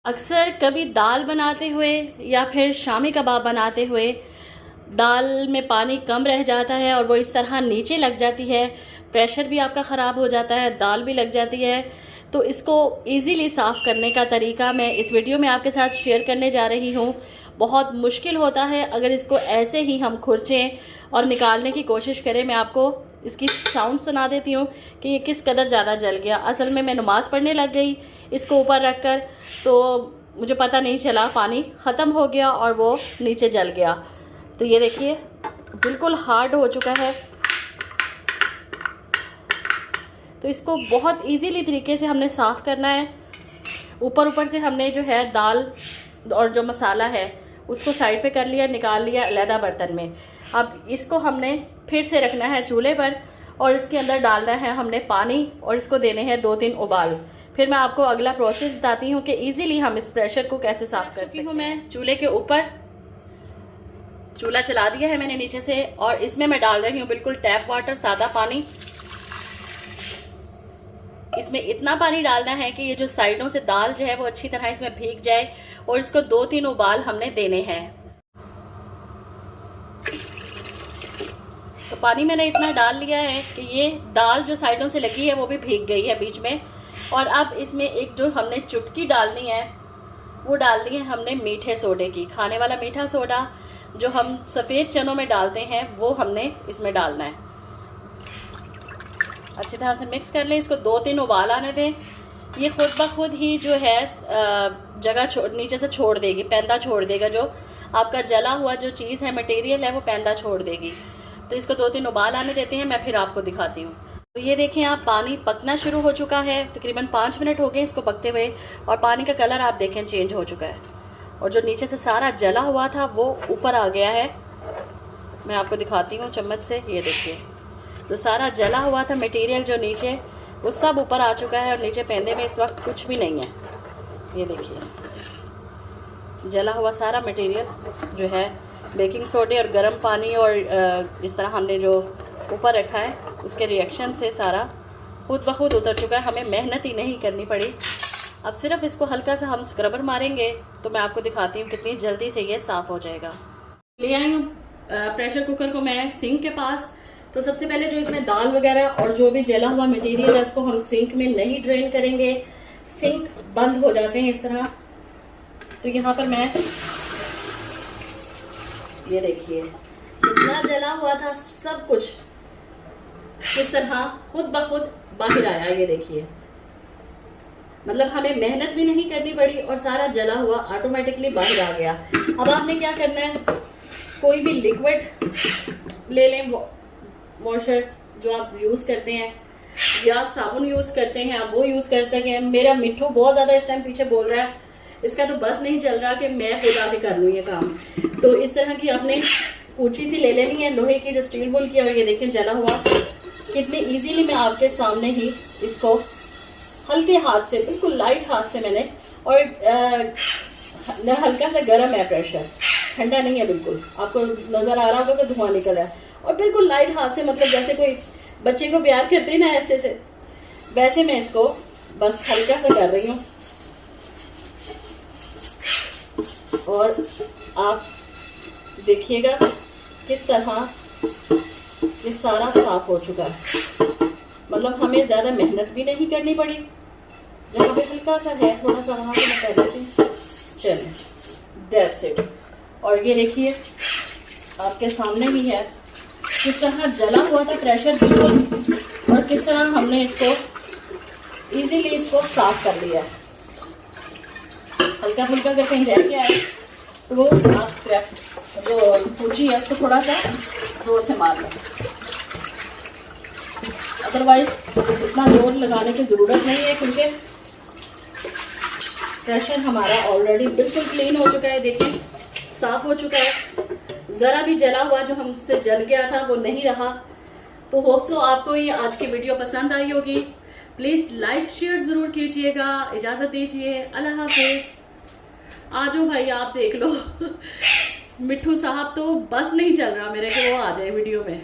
अक्सर कभी दाल बनाते हुए या फिर शामी कबाब बनाते हुए दाल में पानी कम रह जाता है और वो इस तरह नीचे लग जाती है, प्रेशर भी आपका ख़राब हो जाता है, दाल भी लग जाती है। तो इसको इजीली साफ़ करने का तरीका मैं इस वीडियो में आपके साथ शेयर करने जा रही हूँ। बहुत मुश्किल होता है अगर इसको ऐसे ही हम खुरचें और निकालने की कोशिश करें। मैं आपको इसकी साउंड सुना देती हूँ कि ये किस कदर ज़्यादा जल गया। असल में मैं नमाज़ पढ़ने लग गई इसको ऊपर रख कर, तो मुझे पता नहीं चला, पानी ख़त्म हो गया और वो नीचे जल गया। तो ये देखिए बिल्कुल हार्ड हो चुका है। तो इसको बहुत इजीली तरीके से हमने साफ़ करना है। ऊपर से हमने जो है दाल और जो मसाला है उसको साइड पे कर लिया, निकाल लिया अलहदा बर्तन में। अब इसको हमने फिर से रखना है चूल्हे पर और इसके अंदर डालना है हमने पानी और इसको देने हैं 2-3 उबाल। फिर मैं आपको अगला प्रोसेस बताती हूँ कि इजीली हम इस प्रेशर को कैसे साफ़ कर सकते हैं। मैं चूल्हे के ऊपर चूल्हा चला दिया है मैंने नीचे से, और इसमें मैं डाल रही हूँ बिल्कुल टैप वाटर, सादा पानी। इसमें इतना पानी डालना है कि ये जो साइडों से दाल जो है वो अच्छी तरह इसमें भीग जाए, और इसको 2-3 उबाल हमने देने हैं। तो पानी मैंने इतना डाल लिया है कि ये दाल जो साइडों से लगी है वो भी भीग गई है बीच में। और अब इसमें एक जो हमने चुटकी डालनी है वो डालनी है हमने मीठे सोडे की, खाने वाला मीठा सोडा जो हम सफ़ेद चनों में डालते हैं वो हमने इसमें डालना है। अच्छी तरह से मिक्स कर लें। इसको 2-3 उबाल आने दें। ये खुद ब खुद ही जो है जगह नीचे से छोड़ देगी, पैंदा छोड़ देगा। जो आपका जला हुआ जो चीज़ है, मटेरियल है, वो पैंदा छोड़ देगी। तो इसको 2-3 उबाल आने देते हैं, मैं फिर आपको दिखाती हूँ। तो ये देखें आप, पानी पकना शुरू हो चुका है। तकरीबन 5 मिनट हो गए इसको पकते हुए, और पानी का कलर आप देखें चेंज हो चुका है, और जो नीचे से सारा जला हुआ था वो ऊपर आ गया है। मैं आपको दिखाती हूँ चम्मच से। ये देखिए जो सारा जला हुआ था मटेरियल जो नीचे, वो सब ऊपर आ चुका है, और नीचे पैंदे में इस वक्त कुछ भी नहीं है। ये देखिए जला हुआ सारा मटेरियल जो है, बेकिंग सोडे और गर्म पानी और इस तरह हमने जो ऊपर रखा है उसके रिएक्शन से सारा खुद ब खुद उतर चुका है। हमें मेहनत ही नहीं करनी पड़ी। अब सिर्फ इसको हल्का सा हम स्क्रबर मारेंगे तो मैं आपको दिखाती हूँ कितनी जल्दी से ये साफ़ हो जाएगा। ले आई हूँ प्रेशर कुकर को मैं सिंक के पास। तो सबसे पहले जो इसमें दाल वगैरह और जो भी जला हुआ मटेरियल है उसको हम सिंक में नहीं ड्रेन करेंगे। सिंक बंद हो जाते हैं इस तरह। तो यहाँ पर मैं ये देखिए इतना जला हुआ था, सब कुछ इस तरह खुद ब खुद बाहर आया। ये देखिए मतलब हमें मेहनत भी नहीं करनी पड़ी और सारा जला हुआ ऑटोमेटिकली बाहर आ गया। अब आपने क्या करना है, कोई भी लिक्विड ले लें, वॉशर जो आप यूज़ करते हैं या साबुन यूज़ करते हैं, आप वो यूज़ करते हैं। मेरा मिट्ठू बहुत ज़्यादा इस टाइम पीछे बोल रहा है, इसका तो बस नहीं चल रहा कि मैं खुद आके कर लूँ ये काम। तो इस तरह की आपने कूची सी ले लेनी है लोहे की, जो स्टील बोल की। और ये देखें जला हुआ कितनी इजीली मैं आपके सामने ही इसको हल्के हाथ से, बिल्कुल लाइट हाथ से मैंने, और हल्का सा गर्म है प्रेशर, ठंडा नहीं है बिल्कुल। आपको नज़र आ रहा होगा कि धुआं निकल रहा है, और बिल्कुल लाइट हाथ से, मतलब जैसे कोई बच्चे को प्यार करते हैं ना ऐसे से, वैसे मैं इसको बस हल्का सा कर रही हूँ। और आप देखिएगा किस तरह ये सारा साफ हो चुका है। मतलब हमें ज़्यादा मेहनत भी नहीं करनी पड़ी। जहाँ पे हल्का सा है थोड़ा सा वहाँ पे मैं कर देती हूँ। चलिए दैट्स इट। और ये देखिए आपके सामने ही है किस तरह जला हुआ था प्रेशर बिल्कुल, और किस तरह हमने इसको इजीली इसको साफ कर लिया है। हल्का फुल्का अगर कहीं रह गया है तो वो आप स्क्रैप जो पूछी है उसको थोड़ा सा जोर से मार लें, अदरवाइज इतना जोर लगाने की ज़रूरत नहीं है, क्योंकि प्रेशर हमारा ऑलरेडी बिल्कुल क्लीन हो चुका है। देखिए साफ़ हो चुका है, ज़रा भी जला हुआ जो हमसे जल गया था वो नहीं रहा। तो होप सो आपको ये आज की वीडियो पसंद आई होगी। प्लीज़ लाइक शेयर ज़रूर कीजिएगा। इजाज़त दीजिए, अल्लाह हाफिज़। आ जाओ भाई, आप देख लो मिट्ठू साहब तो बस नहीं चल रहा मेरे को, वो आ जाए वीडियो में।